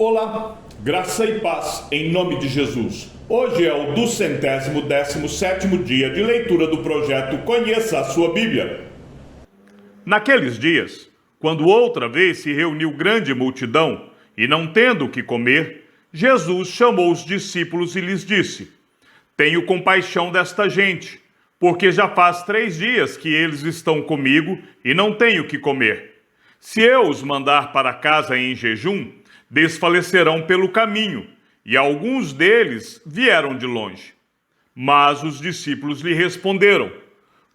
Olá, graça e paz em nome de Jesus. Hoje é o 217º dia de leitura do projeto Conheça a Sua Bíblia. Naqueles dias, quando outra vez se reuniu grande multidão e não tendo o que comer, Jesus chamou os discípulos e lhes disse: Tenho compaixão desta gente, porque já faz 3 dias que eles estão comigo e não têm o que comer. Se eu os mandar para casa em jejum, desfalecerão pelo caminho, e alguns deles vieram de longe. Mas os discípulos lhe responderam: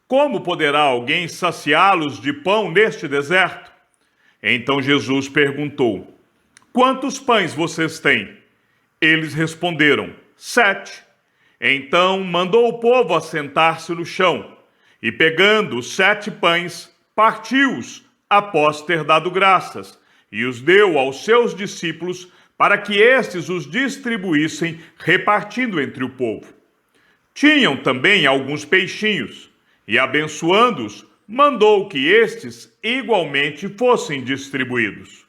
Como poderá alguém saciá-los de pão neste deserto? Então Jesus perguntou: Quantos pães vocês têm? Eles responderam: 7. Então mandou o povo assentar-se no chão, e pegando os 7 pães, partiu-os após ter dado graças, e os deu aos seus discípulos para que estes os distribuíssem, repartindo entre o povo. Tinham também alguns peixinhos, e abençoando-os, mandou que estes igualmente fossem distribuídos.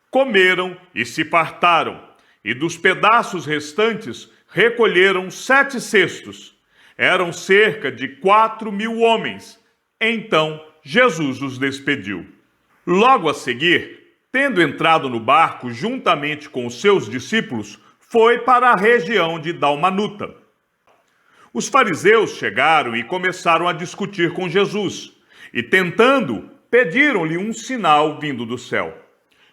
Comeram e se fartaram, e dos pedaços restantes recolheram 7 cestos. Eram cerca de 4.000 homens. Então Jesus os despediu. Logo a seguir, tendo entrado no barco juntamente com os seus discípulos, foi para a região de Dalmanuta. Os fariseus chegaram e começaram a discutir com Jesus, e tentando, pediram-lhe um sinal vindo do céu.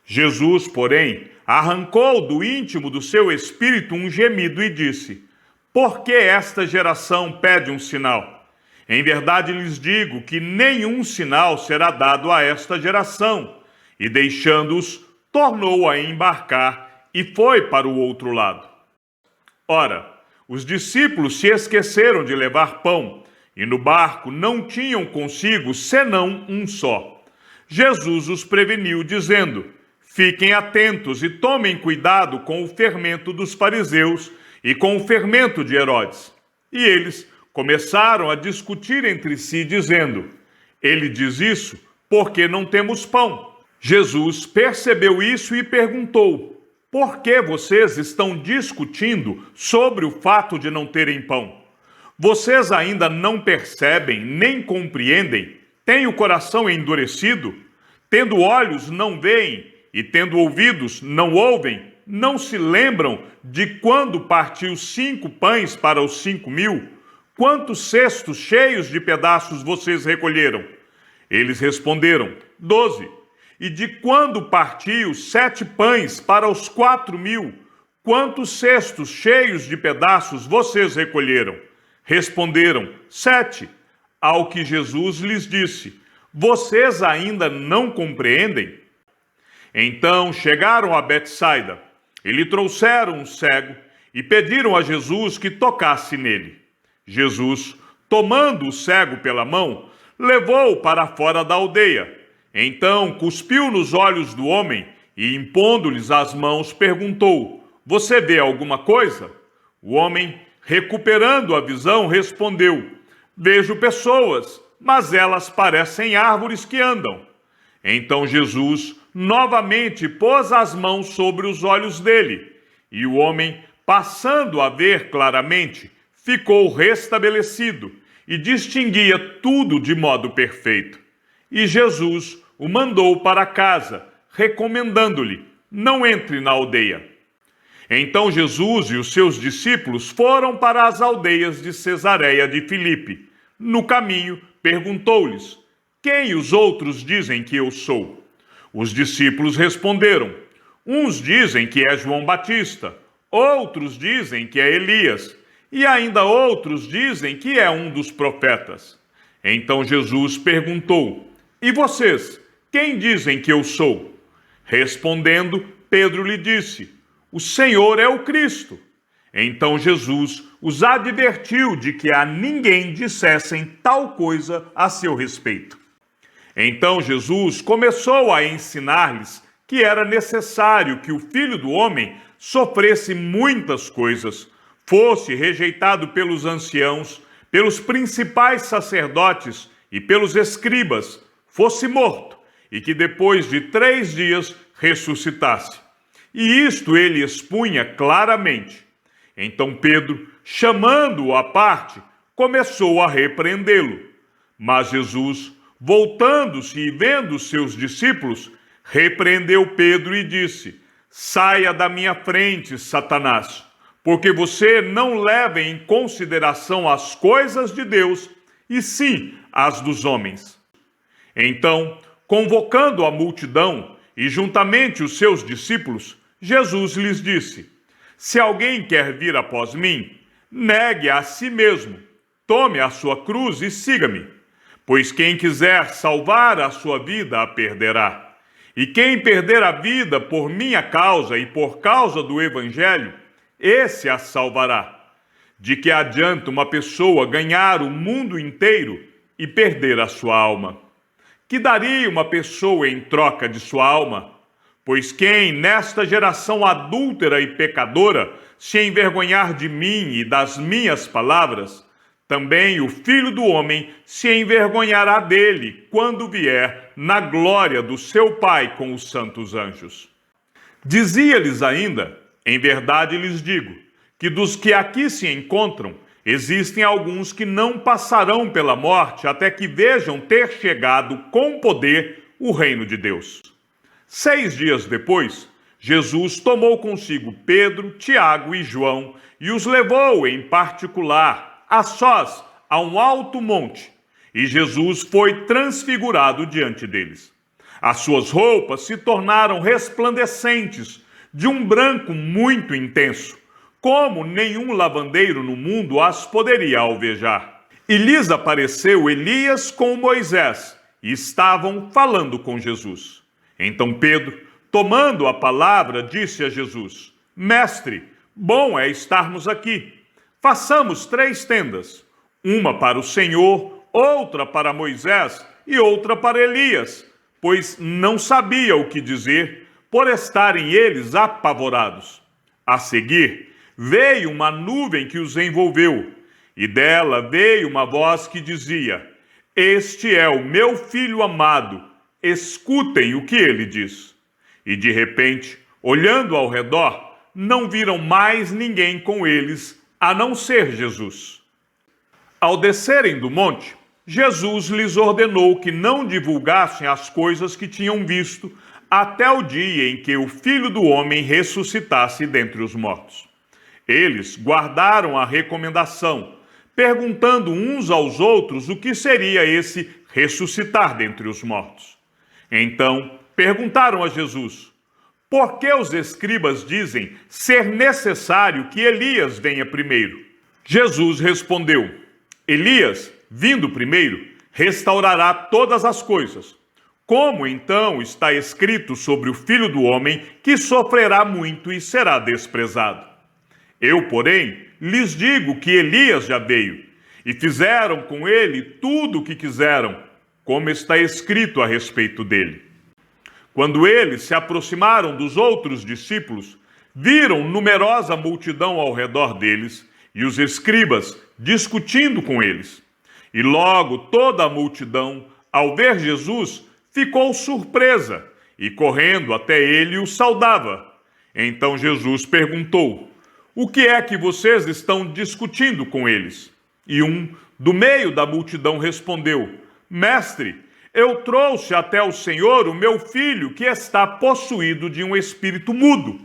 Jesus, porém, arrancou do íntimo do seu espírito um gemido e disse: Por que esta geração pede um sinal? Em verdade lhes digo que nenhum sinal será dado a esta geração. E deixando-os, tornou a embarcar e foi para o outro lado. Ora, os discípulos se esqueceram de levar pão, e no barco não tinham consigo senão um só. Jesus os preveniu, dizendo: Fiquem atentos e tomem cuidado com o fermento dos fariseus e com o fermento de Herodes. E eles começaram a discutir entre si, dizendo: Ele diz isso porque não temos pão. Jesus percebeu isso e perguntou: Por que vocês estão discutindo sobre o fato de não terem pão? Vocês ainda não percebem nem compreendem? Têm o coração endurecido? Tendo olhos, não veem, e tendo ouvidos, não ouvem? Não se lembram de quando partiu 5 pães para os 5.000? Quantos cestos cheios de pedaços vocês recolheram? Eles responderam: 12. E de quando partiu 7 pães para os 4.000, quantos cestos cheios de pedaços vocês recolheram? Responderam: 7. Ao que Jesus lhes disse: Vocês ainda não compreendem? Então chegaram a Betsaida, e lhe trouxeram um cego, e pediram a Jesus que tocasse nele. Jesus, tomando o cego pela mão, levou-o para fora da aldeia. Então cuspiu nos olhos do homem e, impondo-lhes as mãos, perguntou: Você vê alguma coisa? O homem, recuperando a visão, respondeu: Vejo pessoas, mas elas parecem árvores que andam. Então Jesus novamente pôs as mãos sobre os olhos dele, e o homem, passando a ver claramente, ficou restabelecido e distinguia tudo de modo perfeito. E Jesus o mandou para casa, recomendando-lhe: Não entre na aldeia. Então Jesus e os seus discípulos foram para as aldeias de Cesareia de Filipe. No caminho, perguntou-lhes: Quem os outros dizem que eu sou? Os discípulos responderam: Uns dizem que é João Batista, outros dizem que é Elias, e ainda outros dizem que é um dos profetas. Então Jesus perguntou: E vocês, quem dizem que eu sou? Respondendo, Pedro lhe disse: O Senhor é o Cristo. Então Jesus os advertiu de que a ninguém dissessem tal coisa a seu respeito. Então Jesus começou a ensinar-lhes que era necessário que o Filho do Homem sofresse muitas coisas, fosse rejeitado pelos anciãos, pelos principais sacerdotes e pelos escribas, fosse morto, e que depois de 3 dias ressuscitasse. e isto ele expunha claramente. Então Pedro, chamando-o à parte, começou a repreendê-lo. Mas Jesus, voltando-se e vendo seus discípulos, repreendeu Pedro e disse: Saia da minha frente, Satanás, porque você não leva em consideração as coisas de Deus, e sim as dos homens. Então, convocando a multidão e juntamente os seus discípulos, Jesus lhes disse: Se alguém quer vir após mim, negue a si mesmo, tome a sua cruz e siga-me. Pois quem quiser salvar a sua vida a perderá. E quem perder a vida por minha causa e por causa do Evangelho, esse a salvará. De que adianta uma pessoa ganhar o mundo inteiro e perder a sua alma? Que daria uma pessoa em troca de sua alma? Pois quem, nesta geração adúltera e pecadora, se envergonhar de mim e das minhas palavras, também o Filho do Homem se envergonhará dele quando vier na glória do seu Pai com os santos anjos. Dizia-lhes ainda: Em verdade lhes digo, que dos que aqui se encontram, existem alguns que não passarão pela morte até que vejam ter chegado com poder o reino de Deus. 6 dias depois, Jesus tomou consigo Pedro, Tiago e João e os levou em particular, a sós, a um alto monte, e Jesus foi transfigurado diante deles. As suas roupas se tornaram resplandecentes, de um branco muito intenso, como nenhum lavandeiro no mundo as poderia alvejar. E lhes apareceu Elias com Moisés, e estavam falando com Jesus. Então Pedro, tomando a palavra, disse a Jesus: Mestre, bom é estarmos aqui. Façamos 3 tendas, uma para o Senhor, outra para Moisés e outra para Elias, pois não sabia o que dizer, por estarem eles apavorados. A seguir, veio uma nuvem que os envolveu, e dela veio uma voz que dizia: Este é o meu filho amado, escutem o que ele diz. E de repente, olhando ao redor, não viram mais ninguém com eles, a não ser Jesus. Ao descerem do monte, Jesus lhes ordenou que não divulgassem as coisas que tinham visto até o dia em que o Filho do Homem ressuscitasse dentre os mortos. Eles guardaram a recomendação, perguntando uns aos outros o que seria esse ressuscitar dentre os mortos. Então perguntaram a Jesus: Por que os escribas dizem ser necessário que Elias venha primeiro? Jesus respondeu: Elias, vindo primeiro, restaurará todas as coisas. Como então está escrito sobre o Filho do Homem, que sofrerá muito e será desprezado? Eu, porém, lhes digo que Elias já veio, e fizeram com ele tudo o que quiseram, como está escrito a respeito dele. Quando eles se aproximaram dos outros discípulos, viram numerosa multidão ao redor deles e os escribas discutindo com eles. E logo toda a multidão, ao ver Jesus, ficou surpresa e, correndo até ele, o saudava. Então Jesus perguntou: O que é que vocês estão discutindo com eles? E um, do meio da multidão, respondeu: Mestre, eu trouxe até o Senhor o meu filho que está possuído de um espírito mudo.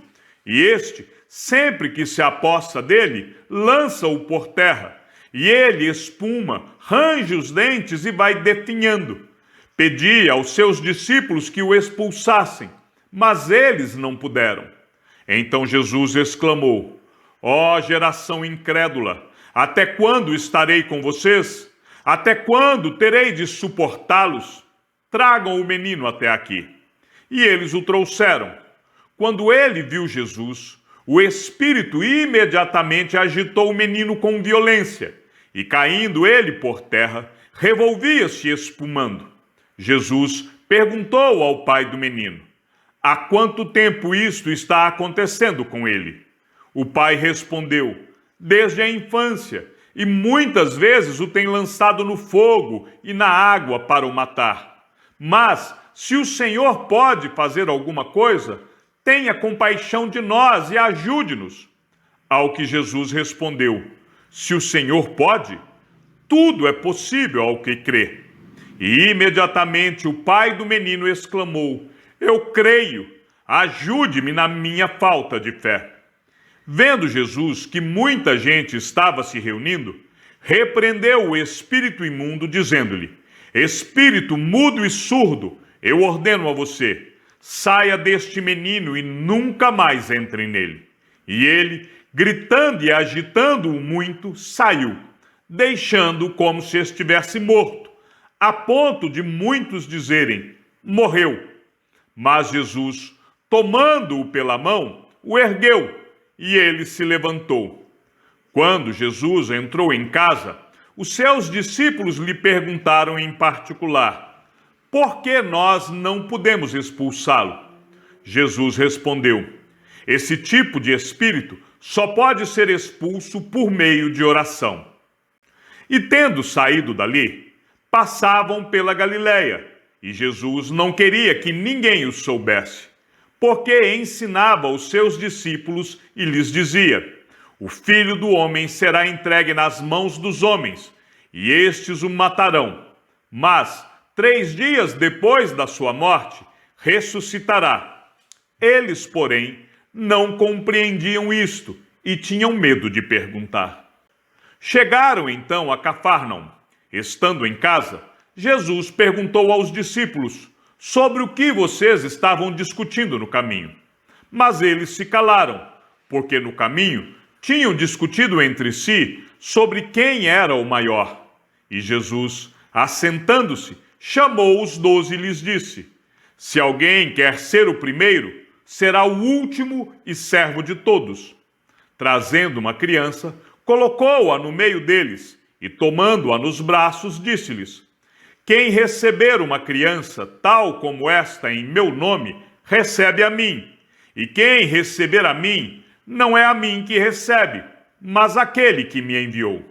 E este, sempre que se aposta dele, lança-o por terra. E ele espuma, range os dentes e vai definhando. Pedi aos seus discípulos que o expulsassem, mas eles não puderam. Então Jesus exclamou: Ó geração incrédula, até quando estarei com vocês? Até quando terei de suportá-los? Tragam o menino até aqui. E eles o trouxeram. Quando ele viu Jesus, o espírito imediatamente agitou o menino com violência, e caindo ele por terra, revolvia-se espumando. Jesus perguntou ao pai do menino: Há quanto tempo isto está acontecendo com ele? O pai respondeu: Desde a infância, e muitas vezes o tem lançado no fogo e na água para o matar. Mas, se o Senhor pode fazer alguma coisa, tenha compaixão de nós e ajude-nos. Ao que Jesus respondeu: se o Senhor pode, tudo é possível ao que crê. E imediatamente o pai do menino exclamou: eu creio, ajude-me na minha falta de fé. Vendo Jesus que muita gente estava se reunindo, repreendeu o espírito imundo, dizendo-lhe: espírito mudo e surdo, eu ordeno a você, saia deste menino e nunca mais entre nele. E ele, gritando e agitando-o muito, saiu, deixando-o como se estivesse morto, a ponto de muitos dizerem: morreu. Mas Jesus, tomando-o pela mão, o ergueu, e ele se levantou. Quando Jesus entrou em casa, os seus discípulos lhe perguntaram em particular: por que nós não podemos expulsá-lo? Jesus respondeu: esse tipo de espírito só pode ser expulso por meio de oração. E tendo saído dali, passavam pela Galiléia, e Jesus não queria que ninguém o soubesse, porque ensinava os seus discípulos e lhes dizia: o Filho do Homem será entregue nas mãos dos homens, e estes o matarão. Mas, 3 dias depois da sua morte, ressuscitará. Eles, porém, não compreendiam isto e tinham medo de perguntar. Chegaram então a Cafarnaum. Estando em casa, Jesus perguntou aos discípulos: sobre o que vocês estavam discutindo no caminho? Mas eles se calaram, porque no caminho tinham discutido entre si sobre quem era o maior. E Jesus, assentando-se, chamou os 12 e lhes disse: se alguém quer ser o primeiro, será o último e servo de todos. Trazendo uma criança, colocou-a no meio deles e, tomando-a nos braços, disse-lhes: quem receber uma criança tal como esta em meu nome, recebe a mim. E quem receber a mim, não é a mim que recebe, mas aquele que me enviou.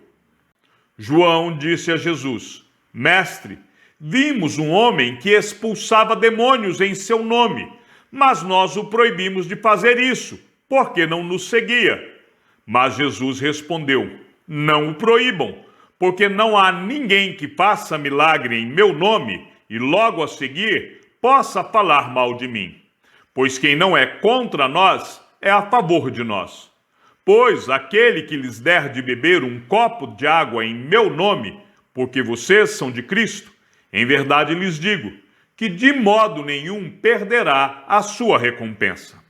João disse a Jesus: mestre, vimos um homem que expulsava demônios em seu nome, mas nós o proibimos de fazer isso, porque não nos seguia. Mas Jesus respondeu: não o proíbam, porque não há ninguém que faça milagre em meu nome e logo a seguir possa falar mal de mim. Pois quem não é contra nós é a favor de nós. Pois aquele que lhes der de beber um copo de água em meu nome, porque vocês são de Cristo, em verdade lhes digo que de modo nenhum perderá a sua recompensa.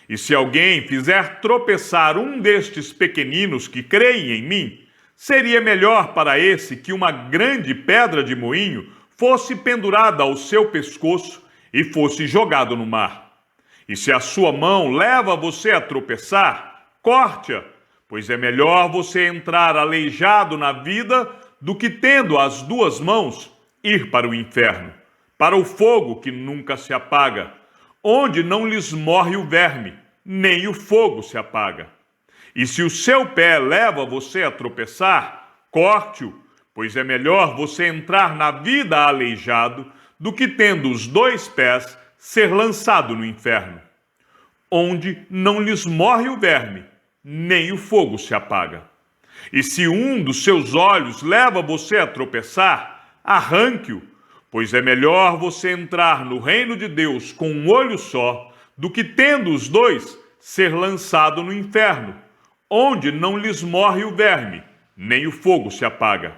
E se alguém fizer tropeçar um destes pequeninos que creem em mim, seria melhor para esse que uma grande pedra de moinho fosse pendurada ao seu pescoço e fosse jogado no mar. E se a sua mão leva você a tropeçar, corte-a, pois é melhor você entrar aleijado na vida do que, tendo as 2 mãos, ir para o inferno, para o fogo que nunca se apaga, onde não lhes morre o verme, nem o fogo se apaga. E se o seu pé leva você a tropeçar, corte-o, pois é melhor você entrar na vida aleijado do que, tendo os 2 pés, ser lançado no inferno, onde não lhes morre o verme, nem o fogo se apaga. E se um dos seus olhos leva você a tropeçar, arranque-o, pois é melhor você entrar no reino de Deus com um olho só, do que, tendo os 2, ser lançado no inferno, onde não lhes morre o verme, nem o fogo se apaga,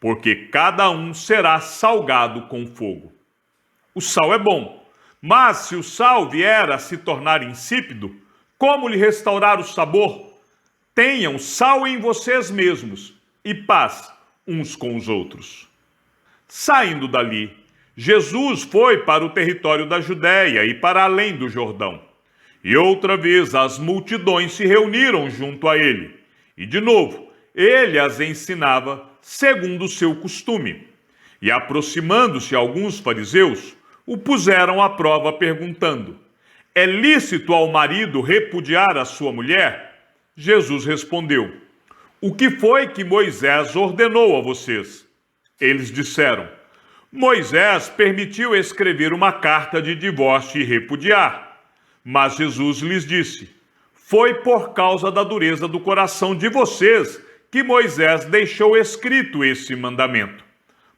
porque cada um será salgado com fogo. O sal é bom, mas se o sal vier a se tornar insípido, como lhe restaurar o sabor? Tenham sal em vocês mesmos e paz uns com os outros. Saindo dali, Jesus foi para o território da Judéia e para além do Jordão. E outra vez as multidões se reuniram junto a ele. E de novo, ele as ensinava segundo o seu costume. E aproximando-se alguns fariseus, o puseram à prova perguntando: é lícito ao marido repudiar a sua mulher? Jesus respondeu: o que foi que Moisés ordenou a vocês? Eles disseram: Moisés permitiu escrever uma carta de divórcio e repudiar. Mas Jesus lhes disse: foi por causa da dureza do coração de vocês que Moisés deixou escrito esse mandamento.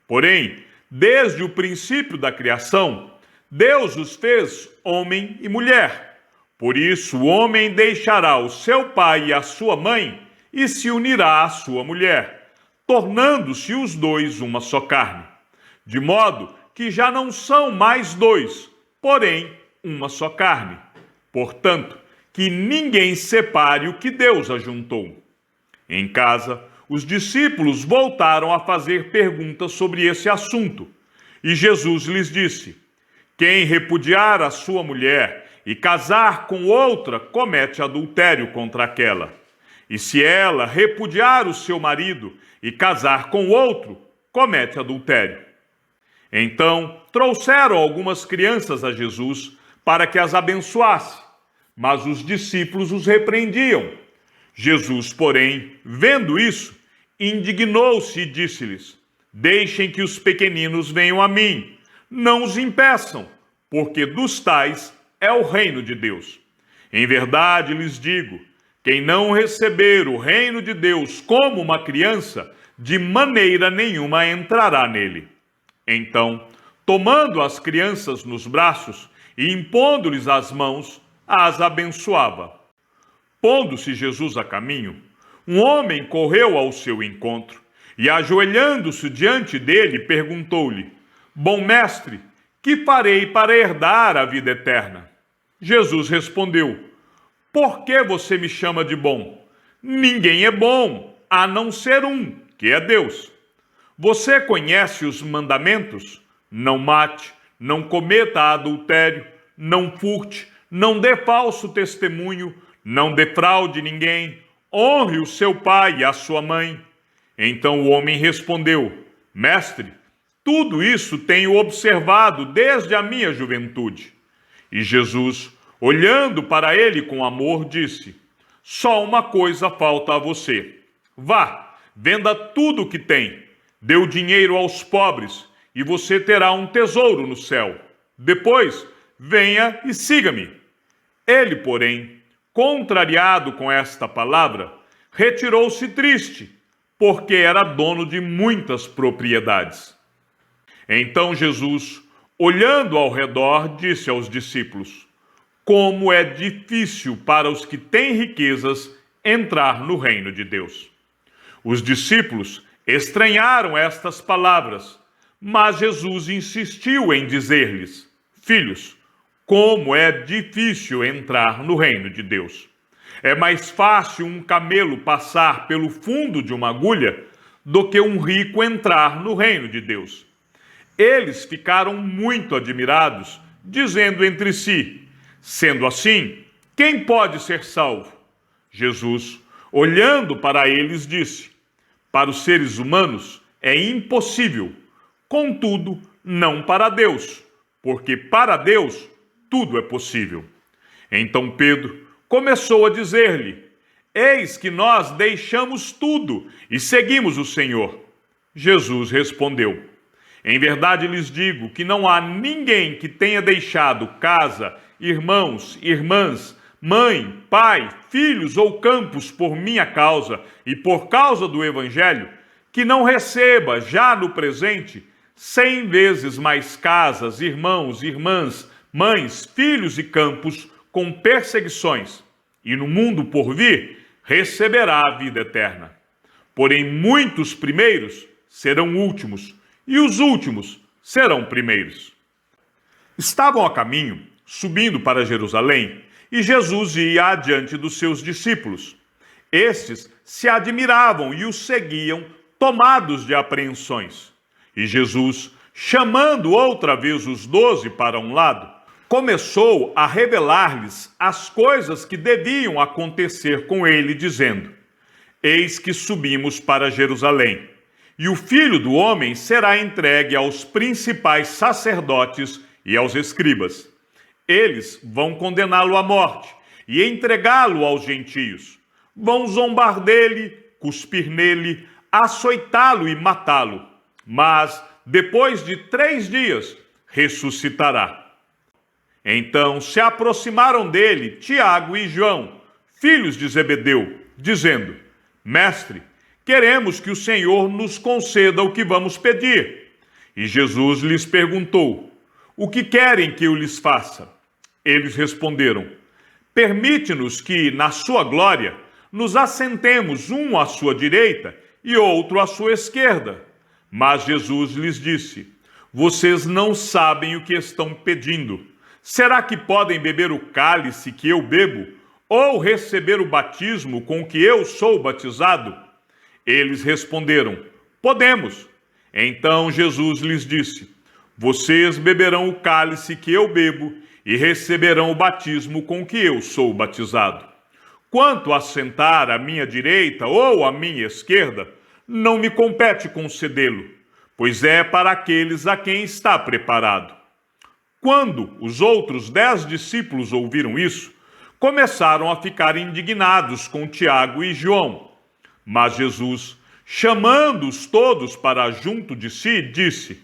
Porém, desde o princípio da criação, Deus os fez homem e mulher. Por isso, o homem deixará o seu pai e a sua mãe e se unirá à sua mulher, tornando-se os dois uma só carne. De modo que já não são mais dois, porém uma só carne. Portanto, que ninguém separe o que Deus ajuntou. Em casa, os discípulos voltaram a fazer perguntas sobre esse assunto. E Jesus lhes disse: quem repudiar a sua mulher e casar com outra, comete adultério contra aquela. E se ela repudiar o seu marido e casar com outro, comete adultério. Então trouxeram algumas crianças a Jesus para que as abençoasse, mas os discípulos os repreendiam. Jesus, porém, vendo isso, indignou-se e disse-lhes: deixem que os pequeninos venham a mim, não os impeçam, porque dos tais é o reino de Deus. Em verdade lhes digo, quem não receber o reino de Deus como uma criança, de maneira nenhuma entrará nele. Então, tomando as crianças nos braços e impondo-lhes as mãos, as abençoava. Pondo-se Jesus a caminho, um homem correu ao seu encontro e, ajoelhando-se diante dele, perguntou-lhe: bom mestre, que farei para herdar a vida eterna? Jesus respondeu: por que você me chama de bom? Ninguém é bom, a não ser um, que é Deus. Você conhece os mandamentos? Não mate, não cometa adultério, não furte, não dê falso testemunho, não defraude ninguém, honre o seu pai e a sua mãe. Então o homem respondeu: mestre, tudo isso tenho observado desde a minha juventude. E Jesus, olhando para ele com amor, disse: só uma coisa falta a você. Vá, venda tudo o que tem, dê o dinheiro aos pobres, e você terá um tesouro no céu. Depois, venha e siga-me. Ele, porém, contrariado com esta palavra, retirou-se triste, porque era dono de muitas propriedades. Então Jesus, olhando ao redor, disse aos discípulos: como é difícil para os que têm riquezas entrar no reino de Deus. Os discípulos estranharam estas palavras, mas Jesus insistiu em dizer-lhes: filhos, como é difícil entrar no reino de Deus. É mais fácil um camelo passar pelo fundo de uma agulha do que um rico entrar no reino de Deus. Eles ficaram muito admirados, dizendo entre si: sendo assim, quem pode ser salvo? Jesus, olhando para eles, disse: para os seres humanos é impossível, contudo, não para Deus, porque para Deus tudo é possível. Então Pedro começou a dizer-lhe: eis que nós deixamos tudo e seguimos o Senhor. Jesus respondeu: em verdade lhes digo que não há ninguém que tenha deixado casa, irmãos, irmãs, mãe, pai, filhos ou campos por minha causa e por causa do Evangelho, que não receba já no presente 100 vezes mais casas, irmãos, irmãs, mães, filhos e campos com perseguições, e no mundo por vir receberá a vida eterna. Porém, muitos primeiros serão últimos, e os últimos serão primeiros. Estavam a caminho, subindo para Jerusalém, e Jesus ia adiante dos seus discípulos. Estes se admiravam e os seguiam, tomados de apreensões. E Jesus, chamando outra vez os 12 para um lado, começou a revelar-lhes as coisas que deviam acontecer com ele, dizendo: eis que subimos para Jerusalém, e o Filho do Homem será entregue aos principais sacerdotes e aos escribas. Eles vão condená-lo à morte e entregá-lo aos gentios. Vão zombar dele, cuspir nele, açoitá-lo e matá-lo. Mas, depois de 3 dias, ressuscitará. Então se aproximaram dele Tiago e João, filhos de Zebedeu, dizendo: Mestre, queremos que o Senhor nos conceda o que vamos pedir. E Jesus lhes perguntou: O que querem que eu lhes faça? Eles responderam: Permite-nos que, na sua glória, nos assentemos um à sua direita e outro à sua esquerda. Mas Jesus lhes disse: Vocês não sabem o que estão pedindo. Será que podem beber o cálice que eu bebo, ou receber o batismo com que eu sou batizado? Eles responderam: Podemos. Então Jesus lhes disse: Vocês beberão o cálice que eu bebo e receberão o batismo com que eu sou batizado. Quanto a sentar à minha direita ou à minha esquerda, não me compete concedê-lo, pois é para aqueles a quem está preparado. Quando os outros 10 discípulos ouviram isso, começaram a ficar indignados com Tiago e João. Mas Jesus, chamando-os todos para junto de si, disse: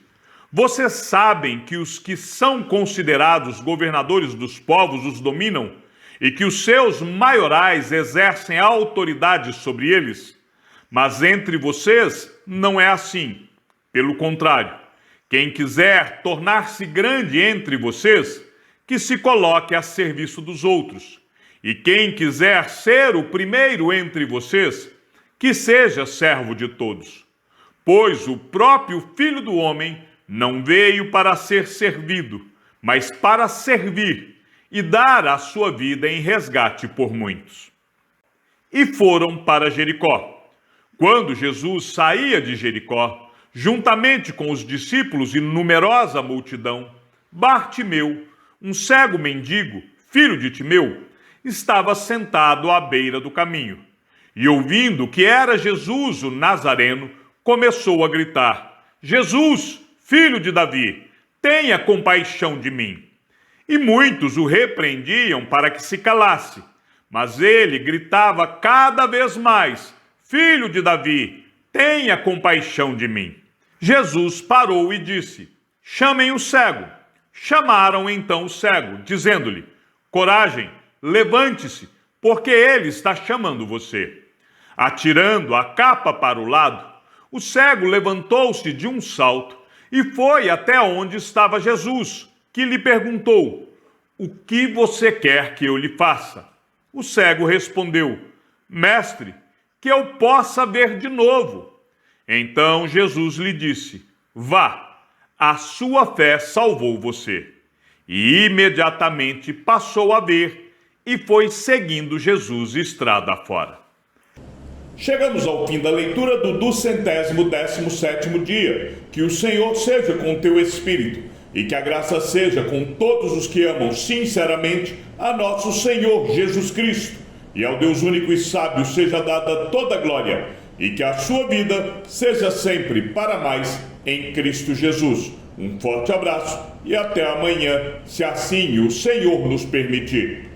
Vocês sabem que os que são considerados governadores dos povos os dominam e que os seus maiorais exercem autoridade sobre eles? Mas entre vocês não é assim. Pelo contrário, quem quiser tornar-se grande entre vocês, que se coloque a serviço dos outros. E quem quiser ser o primeiro entre vocês, que seja servo de todos. Pois o próprio Filho do Homem não veio para ser servido, mas para servir e dar a sua vida em resgate por muitos. E foram para Jericó. Quando Jesus saía de Jericó, juntamente com os discípulos e numerosa multidão, Bartimeu, um cego mendigo, filho de Timeu, estava sentado à beira do caminho. E ouvindo que era Jesus o Nazareno, começou a gritar: Jesus, filho de Davi, tenha compaixão de mim. E muitos o repreendiam para que se calasse, mas ele gritava cada vez mais: Filho de Davi, tenha compaixão de mim. Jesus parou e disse: Chamem o cego. Chamaram então o cego, dizendo-lhe: Coragem, levante-se, porque ele está chamando você. Atirando a capa para o lado, o cego levantou-se de um salto e foi até onde estava Jesus, que lhe perguntou: O que você quer que eu lhe faça? O cego respondeu: Mestre, que eu possa ver de novo. Então Jesus lhe disse: Vá, a sua fé salvou você. E imediatamente passou a ver e foi seguindo Jesus estrada fora. Chegamos ao fim da leitura do 217º dia. Que o Senhor seja com teu espírito e que a graça seja com todos os que amam sinceramente a nosso Senhor Jesus Cristo. E ao Deus único e sábio seja dada toda a glória, e que a sua vida seja sempre para mais em Cristo Jesus. Um forte abraço e até amanhã, se assim o Senhor nos permitir.